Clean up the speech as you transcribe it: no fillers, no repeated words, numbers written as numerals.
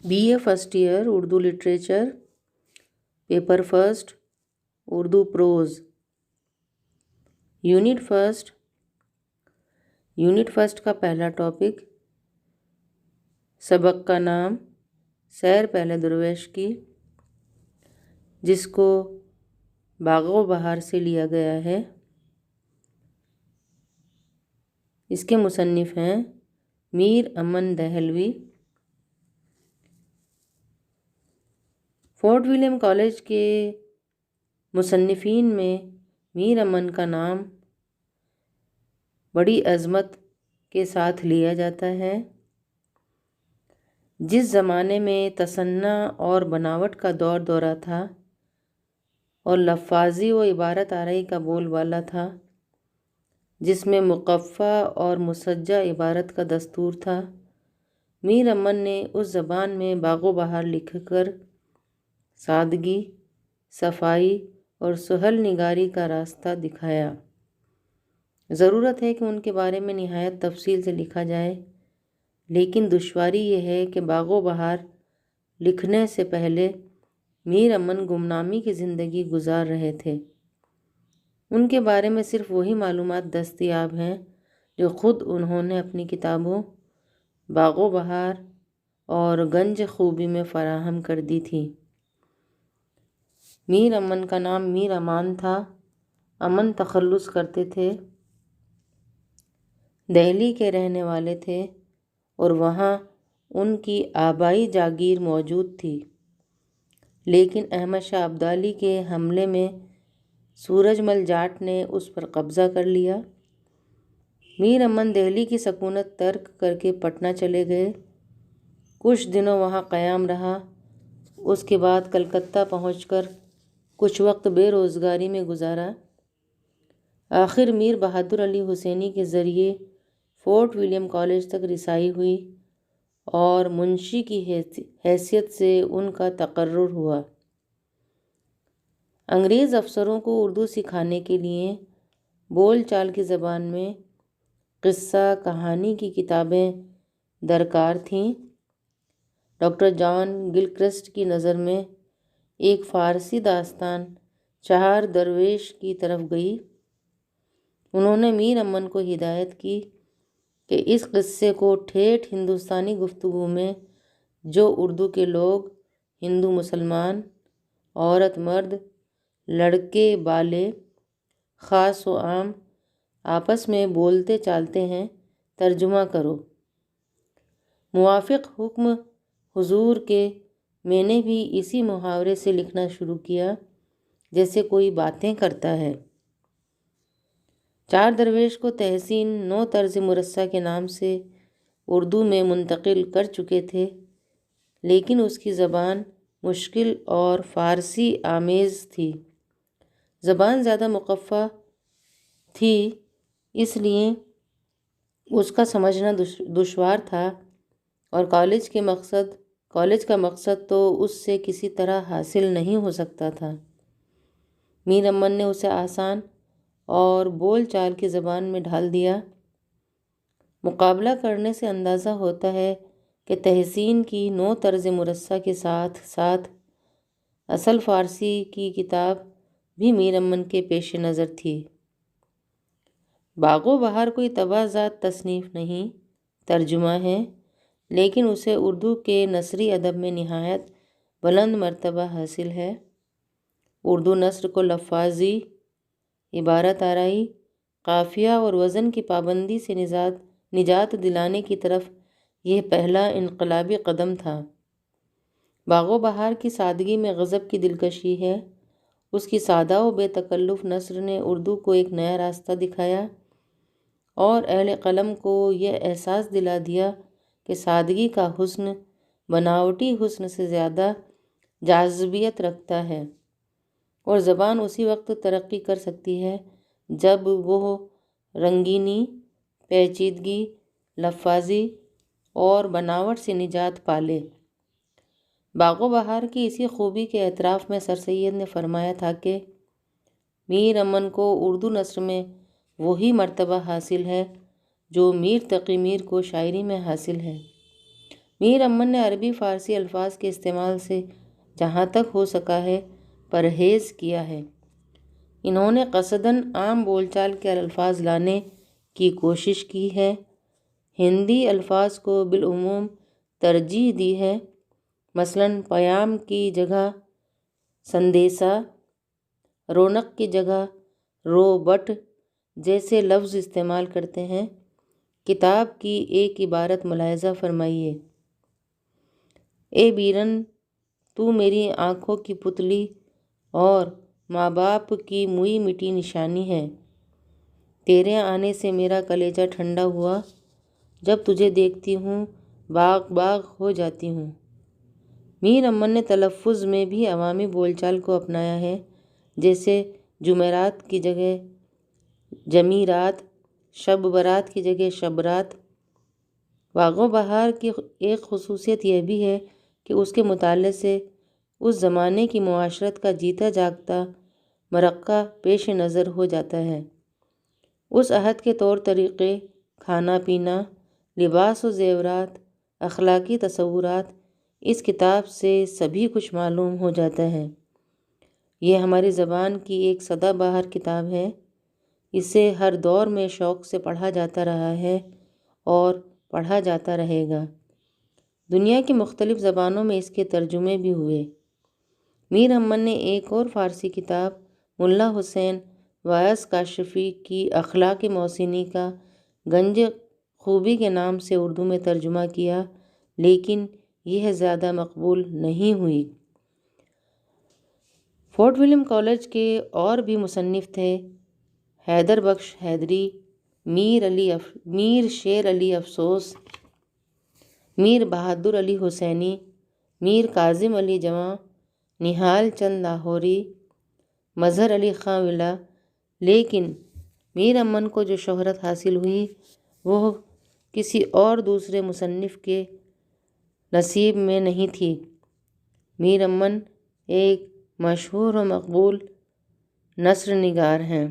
BA first year Urdu literature, paper first Urdu prose, unit first کا پہلا topic سبق کا نام سیر پہلے درویش کی، جس کو باغ و بہار سے لیا گیا ہے۔ اس کے مصنف ہیں میر امن دہلوی۔ فورٹ ولیم کالج کے مصنفین میں میر امن کا نام بڑی عظمت کے ساتھ لیا جاتا ہے۔ جس زمانے میں تصنع اور بناوٹ کا دورہ تھا اور لفاظی و عبارت آرائی کا بول بالا تھا، جس میں مقفع اور مسجع عبارت کا دستور تھا، میر امن نے اس زبان میں باغ و بہار لکھ کر سادگی، صفائی اور سہل نگاری کا راستہ دکھایا۔ ضرورت ہے کہ ان کے بارے میں نہایت تفصیل سے لکھا جائے، لیکن دشواری یہ ہے کہ باغ و بہار لکھنے سے پہلے میر امن گمنامی کی زندگی گزار رہے تھے۔ ان کے بارے میں صرف وہی معلومات دستیاب ہیں جو خود انہوں نے اپنی کتابوں باغ و بہار اور گنج خوبی میں فراہم کر دی تھی۔ میر امن کا نام میر امان تھا۔ امن تخلص کرتے تھے۔ دہلی کے رہنے والے تھے اور وہاں ان کی آبائی جاگیر موجود تھی، لیکن احمد شاہ ابدالی کے حملے میں سورج مل جاٹ نے اس پر قبضہ کر لیا۔ میر امن دہلی کی سکونت ترک کر کے پٹنہ چلے گئے۔ کچھ دنوں وہاں قیام رہا۔ اس کے بعد کلکتہ پہنچ کر کچھ وقت بے روزگاری میں گزارا۔ آخر میر بہادر علی حسینی کے ذریعے فورٹ ولیم کالج تک رسائی ہوئی اور منشی کی حیثیت سے ان کا تقرر ہوا۔ انگریز افسروں کو اردو سکھانے کے لیے بول چال کی زبان میں قصہ کہانی کی کتابیں درکار تھیں۔ ڈاکٹر جان گلکرسٹ کی نظر میں ایک فارسی داستان چہار درویش کی طرف گئی۔ انہوں نے میر امن کو ہدایت کی کہ اس قصے کو ٹھیٹھ ہندوستانی گفتگو میں جو اردو کے لوگ، ہندو مسلمان، عورت مرد، لڑکے بالے، خاص و عام، آپس میں بولتے چالتے ہیں، ترجمہ کرو۔ موافق حکم حضور کے میں نے بھی اسی محاورے سے لکھنا شروع کیا جیسے کوئی باتیں کرتا ہے۔ چار درویش کو تحسین نو طرز مرصع کے نام سے اردو میں منتقل کر چکے تھے، لیکن اس کی زبان مشکل اور فارسی آمیز تھی۔ زبان زیادہ مقفع تھی، اس لیے اس کا سمجھنا دشوار تھا اور کالج کا مقصد تو اس سے کسی طرح حاصل نہیں ہو سکتا تھا۔ میر امن نے اسے آسان اور بول چال کی زبان میں ڈھال دیا۔ مقابلہ کرنے سے اندازہ ہوتا ہے کہ تحسین کی نو طرز مرصع کے ساتھ ساتھ اصل فارسی کی کتاب بھی میر امن کے پیش نظر تھی۔ باغ و بہار کوئی تباہ تصنیف نہیں، ترجمہ ہے، لیکن اسے اردو کے نثری ادب میں نہایت بلند مرتبہ حاصل ہے۔ اردو نثر کو لفاظی، عبارت آرائی، قافیہ اور وزن کی پابندی سے نجات دلانے کی طرف یہ پہلا انقلابی قدم تھا۔ باغ و بہار کی سادگی میں غضب کی دلکشی ہے۔ اس کی سادہ و بے تکلف نثر نے اردو کو ایک نیا راستہ دکھایا اور اہل قلم کو یہ احساس دلا دیا کہ سادگی کا حسن بناوٹی حسن سے زیادہ جاذبیت رکھتا ہے اور زبان اسی وقت ترقی کر سکتی ہے جب وہ رنگینی، پیچیدگی، لفاظی اور بناوٹ سے نجات پالے۔ باغ و بہار کی اسی خوبی کے اعتراف میں سر سید نے فرمایا تھا کہ میر امن کو اردو نثر میں وہی مرتبہ حاصل ہے جو میر تقی میر کو شاعری میں حاصل ہے۔ میر امن نے عربی فارسی الفاظ کے استعمال سے جہاں تک ہو سکا ہے پرہیز کیا ہے۔ انہوں نے قصداً عام بول چال کے الفاظ لانے کی کوشش کی ہے، ہندی الفاظ کو بالعموم ترجیح دی ہے۔ مثلاً پیام کی جگہ سندیسا، رونق کی جگہ روبٹ جیسے لفظ استعمال کرتے ہیں۔ کتاب کی ایک عبارت ملاحظہ فرمائیے: اے بیرن، تو میری آنکھوں کی پتلی اور ماں باپ کی موئی مٹی نشانی ہے۔ تیرے آنے سے میرا کلیجہ ٹھنڈا ہوا، جب تجھے دیکھتی ہوں باغ باغ ہو جاتی ہوں۔ میر امن نے تلفظ میں بھی عوامی بول چال کو اپنایا ہے، جیسے جمعرات کی جگہ جمیرات، شب برات کی جگہ شبرات۔ باغ و بہار کی ایک خصوصیت یہ بھی ہے کہ اس کے مطالعے سے اس زمانے کی معاشرت کا جیتا جاگتا مرقع پیش نظر ہو جاتا ہے۔ اس عہد کے طور طریقے، کھانا پینا، لباس و زیورات، اخلاقی تصورات، اس کتاب سے سبھی کچھ معلوم ہو جاتا ہے۔ یہ ہماری زبان کی ایک سدا بہار کتاب ہے۔ اسے ہر دور میں شوق سے پڑھا جاتا رہا ہے اور پڑھا جاتا رہے گا۔ دنیا کی مختلف زبانوں میں اس کے ترجمے بھی ہوئے۔ میر امن نے ایک اور فارسی کتاب ملا حسین وائس کاشفی کی اخلاق محسنی کا گنج خوبی کے نام سے اردو میں ترجمہ کیا، لیکن یہ زیادہ مقبول نہیں ہوئی۔ فورٹ ولیم کالج کے اور بھی مصنف تھے: حیدر بخش حیدری، میر شیر علی افسوس، میر بہادر علی حسینی، میر کاظم علی جواں، نہال چند لاہوری، مظہر علی خاں ولا۔ لیکن میر امن کو جو شہرت حاصل ہوئی وہ کسی اور دوسرے مصنف کے نصیب میں نہیں تھی۔ میر امن ایک مشہور و مقبول نثر نگار ہیں۔